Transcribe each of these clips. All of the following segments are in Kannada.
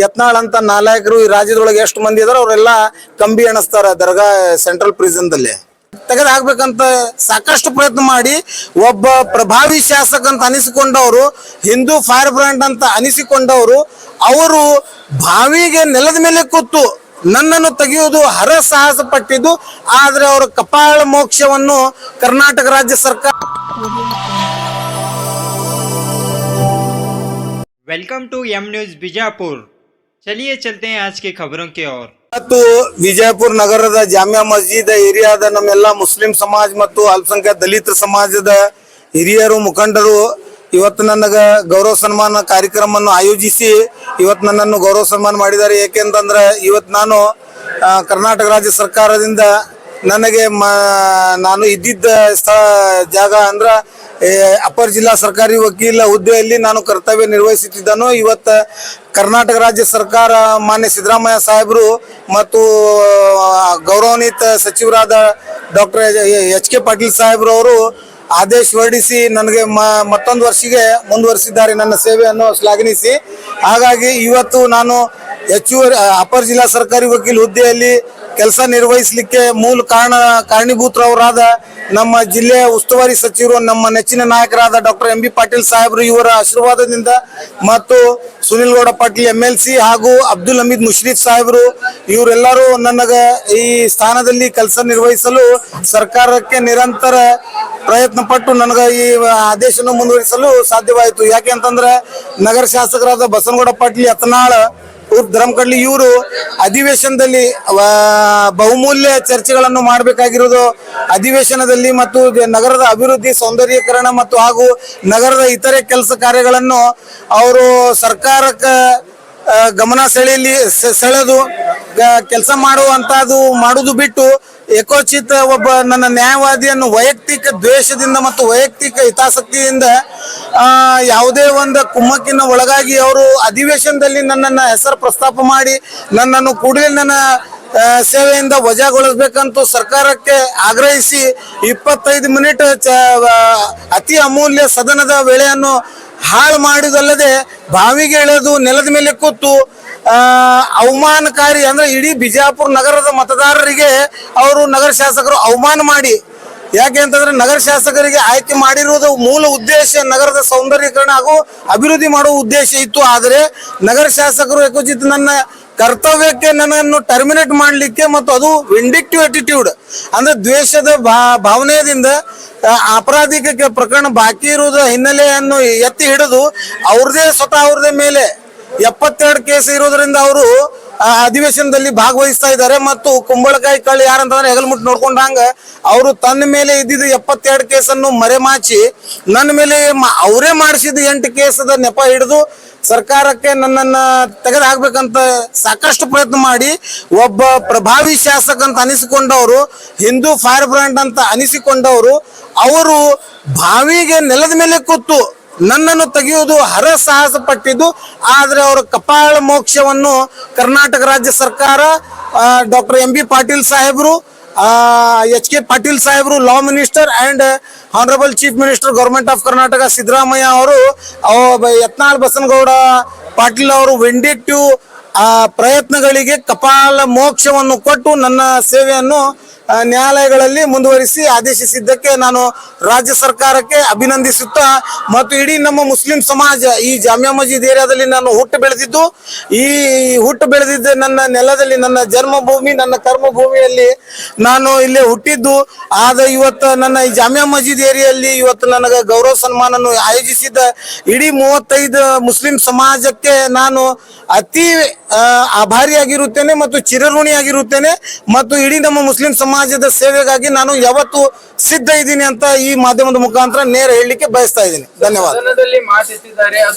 ಯತ್ನಾಳ್ ಅಂತ ನಾಲಾಯಕರು ಈ ರಾಜ್ಯದೊಳಗೆ ಎಷ್ಟು ಮಂದಿ ಇದಾರೆ ಅವರೆಲ್ಲ ಕಂಬಿ ಎಣಿಸ್ತಾರ ದರ್ಗಾ ಸೆಂಟ್ರಲ್ ಪ್ರಿಸನ್ ದಲ್ಲಿ ತೆಗೆದು ಹಾಕ್ಬೇಕಂತ ಸಾಕಷ್ಟು ಪ್ರಯತ್ನ ಮಾಡಿ ಒಬ್ಬ ಪ್ರಭಾವಿ ಶಾಸಕ ಅಂತ ಅನಿಸಿಕೊಂಡವರು, ಹಿಂದೂ ಫೈರ್ ಬ್ರ್ಯಾಂಡ್ ಅಂತ ಅನಿಸಿಕೊಂಡವರು, ಅವರು ಬಾವಿಗೆ ನೆಲದ ಮೇಲೆ ಕೂತು ನನ್ನನ್ನು ತೆಗೆಯುವುದು ಹರಸಾಹಸ ಪಟ್ಟಿದ್ದು. ಆದ್ರೆ ಅವರ ಕಪಾಳ ಮೋಕ್ಷವನ್ನು ಕರ್ನಾಟಕ ರಾಜ್ಯ ಸರ್ಕಾರ. Welcome to M news Bijapur. चलिए चलते हैं आज की खबरों की ओर। ಮತ್ತು ವಿಜಯಪುರ ನಗರದ ಜಾಮಿಯಾ ಮಸ್ಜಿದ್ ಏರಿಯಾದ ನಮ್ಮೆಲ್ಲ ಮುಸ್ಲಿಂ ಸಮಾಜ ಮತ್ತು ಅಲ್ಪಸಂಖ್ಯಾತ ದಲಿತ ಸಮಾಜದ ಹಿರಿಯರು ಮುಖಂಡರು ಇವತ್ತು ನನಗೆ ಗೌರವ ಸನ್ಮಾನ ಕಾರ್ಯಕ್ರಮವನ್ನು ಆಯೋಜಿಸಿ ಇವತ್ತು ನನ್ನನ್ನು ಗೌರವ ಸನ್ಮಾನ ಮಾಡಿದ್ದಾರೆ. ಏಕೆಂತಂದ್ರೆ ಇವತ್ತು ನಾನು ಕರ್ನಾಟಕ ರಾಜ್ಯ ಸರ್ಕಾರದಿಂದ ನನಗೆ ನಾನು ಇದ್ದಿದ್ದ ಜಾಗ ಅಂದ್ರೆ ಅಪರ ಜಿಲ್ಲಾ ಸರ್ಕಾರಿ ವಕೀಲ ಹುದ್ದೆಯಲ್ಲಿ ನಾನು ಕರ್ತವ್ಯ ನಿರ್ವಹಿಸುತ್ತಿದ್ದನು. ಇವತ್ತು ಕರ್ನಾಟಕ ರಾಜ್ಯ ಸರ್ಕಾರ ಮಾನ್ಯ ಸಿದ್ದರಾಮಯ್ಯ ಸಾಹೇಬರು ಮತ್ತು ಗೌರವಾನ್ವಿತ ಸಚಿವರಾದ ಡಾಕ್ಟರ್ ಎಚ್.ಕೆ. ಪಾಟೀಲ್ ಸಾಹೇಬ್ರು ಅವರು ಆದೇಶ ಹೊರಡಿಸಿ ನನಗೆ ಮತ್ತೊಂದು ವರ್ಷಿಗೆ ಮುಂದುವರಿಸಿದ್ದಾರೆ ನನ್ನ ಸೇವೆಯನ್ನು ಶ್ಲಾಘಿಸಿ. ಹಾಗಾಗಿ ಇವತ್ತು ನಾನು ಹೆಚ್ಚುವರಿ ಅಪರ ಜಿಲ್ಲಾ ಸರ್ಕಾರಿ ವಕೀಲ ಹುದ್ದೆಯಲ್ಲಿ ಕೆಲಸ ನಿರ್ವಹಿಸಲಿಕ್ಕೆ ಮೂಲ ಕಾರಣೀಭೂತರವರಾದ ನಮ್ಮ ಜಿಲ್ಲೆಯ ಉಸ್ತುವಾರಿ ಸಚಿವರು, ನಮ್ಮ ನೆಚ್ಚಿನ ನಾಯಕರಾದ ಡಾಕ್ಟರ್ ಎಂ ಬಿ ಪಾಟೀಲ್ ಸಾಹೇಬರು ಇವರ ಆಶೀರ್ವಾದದಿಂದ ಮತ್ತು ಸುನಿಲ್ ಗೌಡ ಪಾಟೀಲ್ MLC ಹಾಗೂ ಅಬ್ದುಲ್ ಹಮೀದ್ ಮುಶ್ರೀಫ್ ಸಾಹೇಬರು ಇವರೆಲ್ಲರೂ ನನಗೆ ಈ ಸ್ಥಾನದಲ್ಲಿ ಕೆಲಸ ನಿರ್ವಹಿಸಲು ಸರ್ಕಾರಕ್ಕೆ ನಿರಂತರ ಪ್ರಯತ್ನ ಪಟ್ಟು ನನಗೆ ಈ ಆದೇಶವನ್ನು ಮುಂದುವರಿಸಲು ಸಾಧ್ಯವಾಯಿತು. ಯಾಕೆ ಅಂತಂದ್ರೆ ನಗರ ಶಾಸಕರಾದ ಬಸನಗೌಡ ಪಾಟೀಲ್ ಯತ್ನಾಳ್ ಧರ್ಮಕಡ್ಲಿ ಇವರು ಅಧಿವೇಶನದಲ್ಲಿ ಬಹುಮೂಲ್ಯ ಚರ್ಚೆಗಳನ್ನು ಮಾಡಬೇಕಾಗಿರೋದು ಅಧಿವೇಶನದಲ್ಲಿ ಮತ್ತು ನಗರದ ಅಭಿವೃದ್ಧಿ ಸೌಂದರ್ಯೀಕರಣ ಮತ್ತು ಹಾಗೂ ನಗರದ ಇತರೆ ಕೆಲಸ ಕಾರ್ಯಗಳನ್ನು ಅವರು ಸರ್ಕಾರಕ್ಕೆ ಗಮನ ಸೆಳೆದು ಕೆಲಸ ಮಾಡುವುದು ಬಿಟ್ಟು ಏಕೋಚಿತ ಒಬ್ಬ ನನ್ನ ನ್ಯಾಯವಾದಿಯನ್ನು ವೈಯಕ್ತಿಕ ದ್ವೇಷದಿಂದ ಮತ್ತು ವೈಯಕ್ತಿಕ ಹಿತಾಸಕ್ತಿಯಿಂದ ಯಾವುದೇ ಒಂದು ಕುಮ್ಮಕ್ಕಿನ ಒಳಗಾಗಿ ಅವರು ಅಧಿವೇಶನದಲ್ಲಿ ನನ್ನನ್ನು ಹೆಸರು ಪ್ರಸ್ತಾಪ ಮಾಡಿ ನನ್ನನ್ನು ಕೂಡಲೇ ನನ್ನ ಸೇವೆಯಿಂದ ವಜಾಗೊಳಿಸಬೇಕಂತೂ ಸರ್ಕಾರಕ್ಕೆ ಆಗ್ರಹಿಸಿ 25 ಮಿನಿಟ್ ಅತಿ ಅಮೂಲ್ಯ ಸದನದ ವೇಳೆಯನ್ನು ಹಾಳು ಮಾಡಿದಲ್ಲದೆ ಬಾವಿಗೆ ಎಳೆದು ನೆಲದ ಮೇಲೆ ಕೂತು ಅವಮಾನಕಾರಿ ಅಂದ್ರೆ ಇಡೀ ಬಿಜಾಪುರ ನಗರದ ಮತದಾರರಿಗೆ ಅವರು ನಗರ ಶಾಸಕರು ಅವಮಾನ ಮಾಡಿ, ಯಾಕೆ ಅಂತಂದ್ರೆ ನಗರ ಶಾಸಕರಿಗೆ ಆಯ್ಕೆ ಮಾಡಿರುವುದು ಮೂಲ ಉದ್ದೇಶ ನಗರದ ಸೌಂದರ್ಯೀಕರಣ ಹಾಗೂ ಅಭಿವೃದ್ಧಿ ಮಾಡುವ ಉದ್ದೇಶ ಇತ್ತು. ಆದರೆ ನಗರ ಶಾಸಕರು ಏಕೋಚಿತ ನನ್ನ ಕರ್ತವ್ಯಕ್ಕೆ ನನ್ನನ್ನು ಟರ್ಮಿನೇಟ್ ಮಾಡಲಿಕ್ಕೆ ಮತ್ತು ಅದು ವಿಂಡಿಕ್ಟಿವ್ ಅಟಿಟ್ಯೂಡ್ ಅಂದ್ರೆ ದ್ವೇಷದ ಭಾವನೆಯಿಂದ ಅಪರಾಧಿಕ ಪ್ರಕರಣ ಬಾಕಿ ಇರುವುದರ ಹಿನ್ನೆಲೆಯನ್ನು ಎತ್ತಿ ಹಿಡಿದು ಅವ್ರದೇ ಮೇಲೆ 72 ಕೇಸ್ ಇರೋದ್ರಿಂದ ಅವರು ಅಧಿವೇಶನದಲ್ಲಿ ಭಾಗವಹಿಸ್ತಾ ಇದ್ದಾರೆ. ಮತ್ತು ಕುಂಬಳಕಾಯಿ ಕಳ್ಳಿ ಯಾರಂತಂದ್ರೆ ಹೆಗಲ್ಮುಟ್ಟು ನೋಡ್ಕೊಂಡಂಗ ಅವರು ತನ್ನ ಮೇಲೆ ಇದ್ದಿದ್ದು 72 ಕೇಸನ್ನು ಮರೆಮಾಚಿ ನನ್ನ ಮೇಲೆ ಅವರೇ ಮಾಡಿಸಿದ 8 ಕೇಸದ ನೆಪ ಹಿಡಿದು ಸರ್ಕಾರಕ್ಕೆ ನನ್ನನ್ನು ತೆಗೆದು ಹಾಕ್ಬೇಕಂತ ಸಾಕಷ್ಟು ಪ್ರಯತ್ನ ಮಾಡಿ ಒಬ್ಬ ಪ್ರಭಾವಿ ಶಾಸಕ ಅಂತ ಅನಿಸಿಕೊಂಡವರು, ಹಿಂದೂ ಫೈರ್ ಬ್ರ್ಯಾಂಡ್ ಅಂತ ಅನಿಸಿಕೊಂಡವರು, ಅವರು ಬಾವಿಗೆ ನೆಲದ ಮೇಲೆ ಕೂತು ನನ್ನನ್ನು ತೆಗೆಯುವುದು ಹರಸಾಹಸ ಪಟ್ಟಿದ್ದು. ಆದ್ರೆ ಅವರ ಕಪಾಳ ಮೋಕ್ಷವನ್ನು ಕರ್ನಾಟಕ ರಾಜ್ಯ ಸರ್ಕಾರ ಡಾಕ್ಟರ್ ಎಂ ಬಿ ಪಾಟೀಲ್ ಸಾಹೇಬರು, ಎಚ್.ಕೆ. ಪಾಟೀಲ್ ಸಾಹೇಬರು law minister and honourable chief minister government of Karnataka Siddaramaiah ಅವರು, ಯತ್ನಾಳ್ ಬಸನಗೌಡ ಪಾಟೀಲ್ ಅವರು ವಿಂಡಿಕ್ಟಿವ್ ಪ್ರಯತ್ನಗಳಿಗೆ ಕಪಾಲ ಮೋಕ್ಷವನ್ನು ಕೊಟ್ಟು ನನ್ನ ಸೇವೆಯನ್ನು ನ್ಯಾಯಾಲಯಗಳಲ್ಲಿ ಮುಂದುವರಿಸಿ ಆದೇಶಿಸಿದ್ದಕ್ಕೆ ನಾನು ರಾಜ್ಯ ಸರ್ಕಾರಕ್ಕೆ ಅಭಿನಂದಿಸುತ್ತಾ ಮತ್ತು ಇಡೀ ನಮ್ಮ ಮುಸ್ಲಿಂ ಸಮಾಜ ಈ ಜಾಮಿಯಾ ಮಸ್ಜಿದ್ ಏರಿಯಾದಲ್ಲಿ ನಾನು ಹುಟ್ಟು ಬೆಳೆದಿದ್ದ ನನ್ನ ನೆಲದಲ್ಲಿ, ನನ್ನ ಜನ್ಮಭೂಮಿ, ನನ್ನ ಕರ್ಮಭೂಮಿಯಲ್ಲಿ ನಾನು ಇಲ್ಲೇ ಹುಟ್ಟಿದ್ದು. ಆದ ಇವತ್ತು ನನ್ನ ಈ ಜಾಮಿಯಾ ಮಸ್ಜಿದ್ ಏರಿಯಲ್ಲಿ ಇವತ್ತು ನನಗೆ ಗೌರವ ಸನ್ಮಾನವನ್ನು ಆಯೋಜಿಸಿದ್ದ ಇಡೀ 35 ಮುಸ್ಲಿಂ ಸಮಾಜಕ್ಕೆ ನಾನು ಅತಿ ಆಭಾರಿಯಾಗಿರುತ್ತೇನೆ ಮತ್ತು ಚಿರಋಣಿಯಾಗಿರುತ್ತೇನೆ. ಮತ್ತು ಇಡೀ ನಮ್ಮ ಮುಸ್ಲಿಂ ಸಮಾಜದ ಸೇವೆಗಾಗಿ ನಾನು ಯಾವತ್ತು ಸಿದ್ಧ ಇದ್ದೀನಿ ಅಂತ ಈ ಮಾಧ್ಯಮದ ಮುಖಾಂತರ ನೇರ ಹೇಳಲಿಕ್ಕೆ ಬಯಸ್ತಾ ಇದ್ದೀನಿ. ಧನ್ಯವಾದ.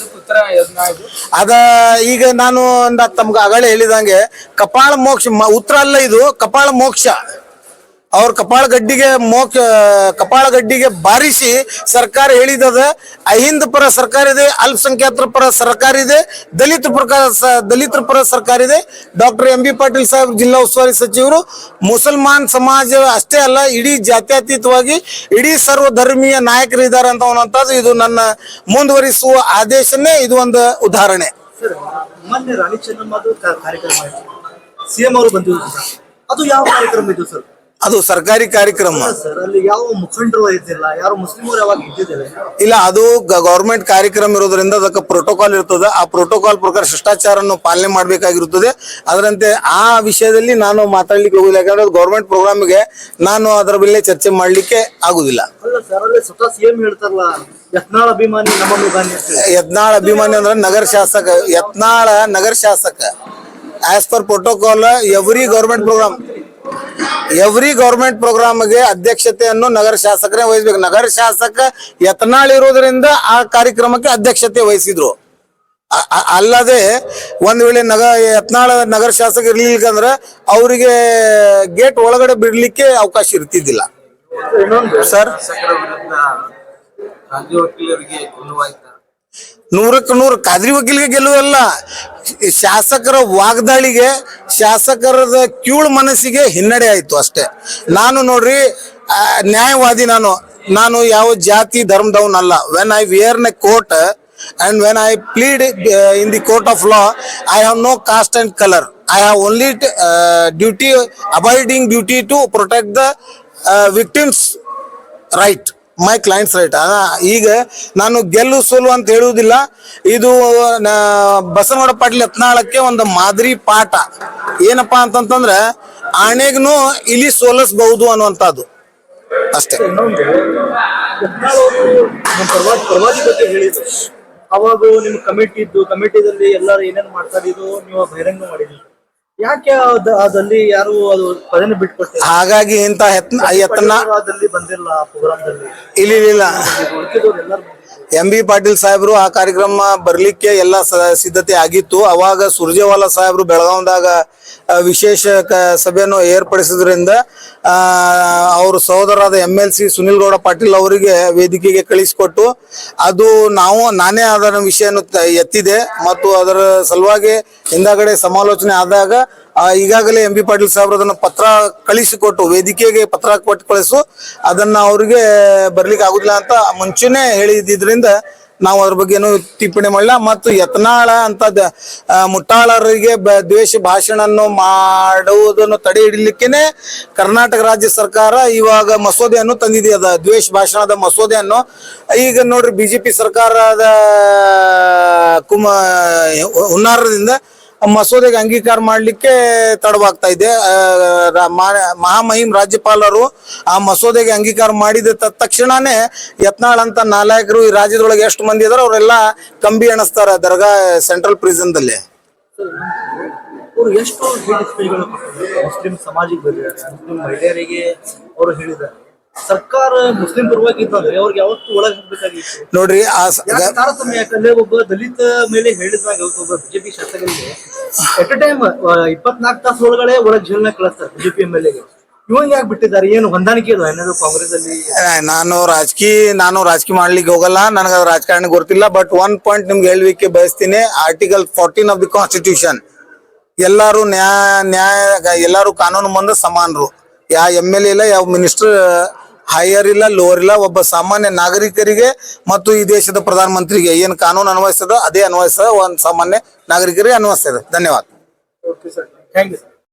ಅದ ಈಗ ನಾನು ತಮ್ಗೆ ಆಗಲೇ ಹೇಳಿದಂಗೆ ಕಪಾಳ ಮೋಕ್ಷ ಉತ್ತರ ಅಲ್ಲ, ಇದು ಕಪಾಳ ಮೋಕ್ಷ. ಅವ್ರ ಕಪಾಳ ಗಡ್ಡಿಗೆ ಬಾರಿಸಿ ಸರ್ಕಾರ ಹೇಳಿದದ ಅಹಿಂದ ಪರ ಸರ್ಕಾರ ಇದೆ, ಅಲ್ಪಸಂಖ್ಯಾತರ ಪರ ಸರ್ಕಾರ ಇದೆ, ದಲಿತರ ಪರ ಸರ್ಕಾರ ಇದೆ. Doctor M B Patil Saheb ಜಿಲ್ಲಾ ಉಸ್ತುವಾರಿ ಸಚಿವರು ಮುಸಲ್ಮಾನ್ ಸಮಾಜ ಅಷ್ಟೇ ಅಲ್ಲ, ಇಡೀ ಜಾತ್ಯತೀತವಾಗಿ ಇಡೀ ಸರ್ವ ಧರ್ಮೀಯ ನಾಯಕರು ಇದ್ದಾರೆ ಅಂತ ಅನ್ನುವಂಥದ್ದು ಇದು ನನ್ನ ಮುಂದುವರಿಸುವ ಆದೇಶನೇ ಇದು ಒಂದು ಉದಾಹರಣೆ. ಸರ್ ಮೊನ್ನೆ ರಾಣಿ ಚೆನ್ನಮ್ಮದು ಕಾರ್ಯಕ್ರಮ ಆಯ್ತು, ಸಿಎಂ ಅವರು ಬಂದಿದ್ರು ಸರ್. ಅದು ಯಾವ ಕಾರ್ಯಕ್ರಮ ಇದು ಸರ್? ಅದು ಸರ್ಕಾರಿ ಕಾರ್ಯಕ್ರಮ ಸರ್ ಅಲ್ಲಿ ಯಾವ ಮುಖಂಡರು ಇದ್ದಿಲ್ಲ, ಯಾರು ಮುಸ್ಲಿಮರು ಯಾವಾಗ ಇದ್ದಿದ್ದಿಲ್ಲ. ಇಲ್ಲ, ಅದು ಗವರ್ಮೆಂಟ್ ಕಾರ್ಯಕ್ರಮ ಇರೋದ್ರಿಂದ ಅದಕ್ಕೆ ಪ್ರೋಟೋಕಾಲ್ ಇರ್ತದೆ. ಆ ಪ್ರೋಟೋಕಾಲ್ ಪ್ರಕಾರ ಶಿಷ್ಟಾಚಾರವನ್ನು ಪಾಲನೆ ಮಾಡಬೇಕಾಗಿರುತ್ತದೆ. ಅದರಂತೆ ಆ ವಿಷಯದಲ್ಲಿ ನಾನು ಮಾತಾಡ್ಲಿಕ್ಕೆ ಹೋಗಿಲ್ಲ, ಯಾಕಂದ್ರೆ ಗವರ್ಮೆಂಟ್ ಪ್ರೋಗ್ರಾಮ್ಗೆ ನಾನು ಅದರ ಮೇಲೆ ಚರ್ಚೆ ಮಾಡ್ಲಿಕ್ಕೆ ಆಗುದಿಲ್ಲ. ಅಲ್ಲ ಸರ್, ಅಲ್ಲಿ ಸ್ವತಃ ಸಿಎಂ ಹೇಳ್ತಾರಲ್ಲ, ಯತ್ನಾಳ್ ಅಭಿಮಾನಿ ನಮ್ಮ ಅಭಿಮಾನಿ ಅಂತ ಹೇಳಿ. ಯತ್ನಾಳ್ ಅಭಿಮಾನಿ ಅಂದ್ರೆ ನಗರ ಶಾಸಕ, ಯತ್ನಾಳ ನಗರ ಶಾಸಕ. As per protocol every government ಪ್ರೋಗ್ರಾಮ್ಗೆ ಅಧ್ಯಕ್ಷತೆಯನ್ನು ನಗರ ಶಾಸಕರೇ ವಹಿಸ್ಬೇಕು. ನಗರ ಶಾಸಕ ಯತ್ನಾಳ್ ಇರೋದ್ರಿಂದ ಆ ಕಾರ್ಯಕ್ರಮಕ್ಕೆ ಅಧ್ಯಕ್ಷತೆ ವಹಿಸಿದ್ರು. ಅಲ್ಲದೆ ಒಂದ್ ವೇಳೆ ಯತ್ನಾಳ ನಗರ ಶಾಸಕ ಇರ್ಲಿಲ್ಲಂದ್ರೆ ಅವರಿಗೆ ಗೇಟ್ ಒಳಗಡೆ ಬಿಡ್ಲಿಕ್ಕೆ ಅವಕಾಶ ಇರ್ತಿದ್ದಿಲ್ಲ. ಸರ್, ನೂರಕ್ಕೆ ನೂರು ಖಾದ್ರಿ ವಕೀಲ್ಗೆ ಗೆಲ್ಲುವಲ್ಲ, ಶಾಸಕರ ವಾಗ್ದಾಳಿಗೆ, ಶಾಸಕರದ ಕಿವುಳು ಮನಸ್ಸಿಗೆ ಹಿನ್ನಡೆ ಆಯ್ತು ಅಷ್ಟೇ. ನಾನು ನೋಡ್ರಿ ನ್ಯಾಯವಾದಿ, ನಾನು ಯಾವ ಜಾತಿ ಧರ್ಮದವನಲ್ಲ. When I wear a coat and when I plead in the court of law, I have no caste and color. I have only abiding duty to protect the victims right, my client's right. ಈಗ ನಾನು ಗೆಲ್ಲು ಸೋಲು ಅಂತ ಹೇಳುವುದಿಲ್ಲ. ಇದು ಬಸವನಗೌಡ ಪಾಟೀಲ್ ಯತ್ನಾಳಕ್ಕೆ ಒಂದು ಮಾದರಿ ಪಾಠ. ಏನಪ್ಪಾ ಅಂತಂತಂದ್ರೆ ಆಣೆಗೂ ಇಲಿ ಸೋಲಿಸಬಹುದು ಅನ್ನುವಂಥದ್ದು ಅಷ್ಟೇ. ಯತ್ನಾಳ್ ಅವರು ಪ್ರವಾದಿ ಬಗ್ಗೆ ಹೇಳಿದ್ರು. ಅವಾಗ ನಿಮ್ ಕಮಿಟಿ ಇದ್ದು, ಕಮಿಟಿದಲ್ಲಿ ಎಲ್ಲರೂ ಏನೇನ್ ಮಾಡ್ತಾರೆ ಇದು ನೀವು ಬಹಿರಂಗ ಮಾಡಿದ್ರಿ. ಯಾಕೆ ಅದಲ್ಲಿ ಯಾರು ಅದು ಪದನ ಬಿಟ್ಕೊಡ್ತಾರೆ? ಹಾಗಾಗಿ ಇಂತ ಯತ್ನಾಳ್ ಬಂದಿಲ್ಲ ಪ್ರೋಗ್ರಾಮ್ದಲ್ಲಿ. ಇಲ್ಲ, ಎಂ.ಬಿ. ಪಾಟೀಲ್ ಸಾಹೇಬ್ರು ಆ ಕಾರ್ಯಕ್ರಮ ಬರ್ಲಿಕ್ಕೆ ಎಲ್ಲ ಸಿದ್ಧತೆ ಆಗಿತ್ತು. ಅವಾಗ ಸುರ್ಜೇವಾಲಾ ಸಾಹೇಬ್ರು ಬೆಳಗಾವದಾಗ ವಿಶೇಷ ಸಭೆಯನ್ನು ಏರ್ಪಡಿಸಿದ್ರಿಂದ ಅವ್ರ ಸಹೋದರಾದ MLC ಸುನಿಲ್ ಗೌಡ ಪಾಟೀಲ್ ಅವರಿಗೆ ವೇದಿಕೆಗೆ ಕಳಿಸಿಕೊಟ್ಟು ಅದು ನಾನೇ ಅದರ ವಿಷಯವನ್ನು ಎತ್ತಿದೆ ಮತ್ತು ಅದರ ಸಲುವಾಗಿ ಹಿಂದಾಗಡೆ ಸಮಾಲೋಚನೆ ಆದಾಗ ಈಗಾಗಲೇ ಎಂ.ಬಿ. ಪಾಟೀಲ್ ಸಾಹೇಬ್ರು ಅದನ್ನ ಪತ್ರ ಕಳಿಸಿಕೊಟ್ಟು, ವೇದಿಕೆಗೆ ಪತ್ರ ಕೊಟ್ಟು ಕಳಿಸು, ಅದನ್ನ ಅವ್ರಿಗೆ ಬರ್ಲಿಕ್ಕೆ ಆಗುದಿಲ್ಲ ಅಂತ ಮುಂಚೆನೆ ಹೇಳಿದ್ರಿಂದ ನಾವು ಅದ್ರ ಬಗ್ಗೆ ಏನು ಟಿಪ್ಪಣಿ ಮಾಡಲ್ಲ. ಮತ್ತು ಯತ್ನಾಳ ಅಂತ ಮುಟ್ಟಾಳರಿಗೆ ದ್ವೇಷ ಭಾಷಣವನ್ನು ಮಾಡುವುದನ್ನು ತಡೆ ಹಿಡಿಲಿಕ್ಕೇನೆ ಕರ್ನಾಟಕ ರಾಜ್ಯ ಸರ್ಕಾರ ಇವಾಗ ಮಸೂದೆಯನ್ನು ತಂದಿದೆ. ಅದ ದ್ವೇಷ ಭಾಷಣದ ಮಸೂದೆಯನ್ನು ಈಗ ನೋಡ್ರಿ ಬಿಜೆಪಿ ಸರ್ಕಾರದ ಹುನ್ನಾರದಿಂದ ಮಸೂದೆಗೆ ಅಂಗೀಕಾರ ಮಾಡ್ಲಿಕ್ಕೆ ತಡವಾಗ್ತಾ ಇದೆ. ಮಹಾಮಹಿಮ್ ರಾಜ್ಯಪಾಲರು ಆ ಮಸೂದೆಗೆ ಅಂಗೀಕಾರ ಮಾಡಿದ ತಕ್ಷಣನೇ ಯತ್ನಾಳ್ ಅಂತ ನಾಲಾಯಕರು ಈ ರಾಜ್ಯದೊಳಗೆ ಎಷ್ಟು ಮಂದಿ ಇದಾರೆ ಅವರೆಲ್ಲ ಕಂಬಿ ಎಣಿಸ್ತಾರ ದರ್ಗಾ ಸೆಂಟ್ರಲ್ ಪ್ರಿಸನ್ ದಲ್ಲಿ. ಅವರು ಎಷ್ಟು ಮುಸ್ಲಿಂ ಸಮಾಜಕ್ಕೆ ಬಂದಿದ್ದಾರೆ, ಮುಸ್ಲಿಂ ಮಹಿಳೆಯರಿಗೆ ಅವರು ಹೇಳಿದ್ದಾರೆ. ಸರ್ಕಾರ ಮುಸ್ಲಿಂ ಪರವಾಗಿ ಇದ್ದಂದ್ರೆ ಅವ್ರಿಗೆ ಯಾವತ್ತು ಒಳಗೆ ಹಾಕ್ಬೇಕಾಗಿತ್ತು ನೋಡ್ರಿ. ತಾರತಮ್ಯ ಯಾಕಂದ್ರೆ ಒಬ್ಬ ದಲಿತ ಮೇಲೆ ಹೇಳಿದಾಗ ಒಬ್ಬ ಬಿಜೆಪಿ ಶಾಸಕರಿಗೆ ಎಟ್ ಟೈಮ್ 24 ತಾಸು ಒಳಗಡೆ ಒಳಗೆ ಜೈಲ್ನ ಕಳಿಸ್ತಾರೆ ಬಿಜೆಪಿ MLA-ಗೆ. ಇವಾಗ ಯಾಕೆ ಬಿಟ್ಟಿದ್ದಾರೆ? ಏನು ಹೊಂದಾಣಿಕೆ ಇದೆ ಏನಾದ್ರು ಕಾಂಗ್ರೆಸ್ ಅಲ್ಲಿ? ನಾನು ರಾಜಕೀಯ ಮಾಡ್ಲಿಕ್ಕೆ ಹೋಗಲ್ಲ, ನನಗೆ ಅದು ರಾಜಕಾರಣ ಗೊತ್ತಿಲ್ಲ. ಬಟ್ ಒನ್ ಪಾಯಿಂಟ್ ನಿಮ್ಗೆ ಹೇಳ್ಲಿಕ್ಕೆ ಬಯಸ್ತೀನಿ. ಆರ್ಟಿಕಲ್ 14 ಆಫ್ ದಿ ಕಾನ್ಸ್ಟಿಟ್ಯೂಷನ್, ಎಲ್ಲಾರು ಎಲ್ಲಾರು ಕಾನೂನು ಮುಂದೆ ಸಮಾನರು. ಯಾವ MLA ಇಲ್ಲ, ಯಾವ ಮಿನಿಸ್ಟರ್ ಹೈಯರ್ ಇಲ್ಲ, ಲೋವರ್ ಇಲ್ಲ. ಒಬ್ಬ ಸಾಮಾನ್ಯ ನಾಗರಿಕರಿಗೆ ಮತ್ತು ಈ ದೇಶದ ಪ್ರಧಾನ ಮಂತ್ರಿಗೆ ಏನು ಕಾನೂನು ಅನ್ವಯಿಸ್ತದ ಅದೇ ಅನ್ವಯಿಸ್ತದ, ಒಂದು ಸಾಮಾನ್ಯ ನಾಗರಿಕರಿಗೆ ಅನ್ವಯಿಸ್ತದೆ. ಧನ್ಯವಾದ. Okay sir, thank you.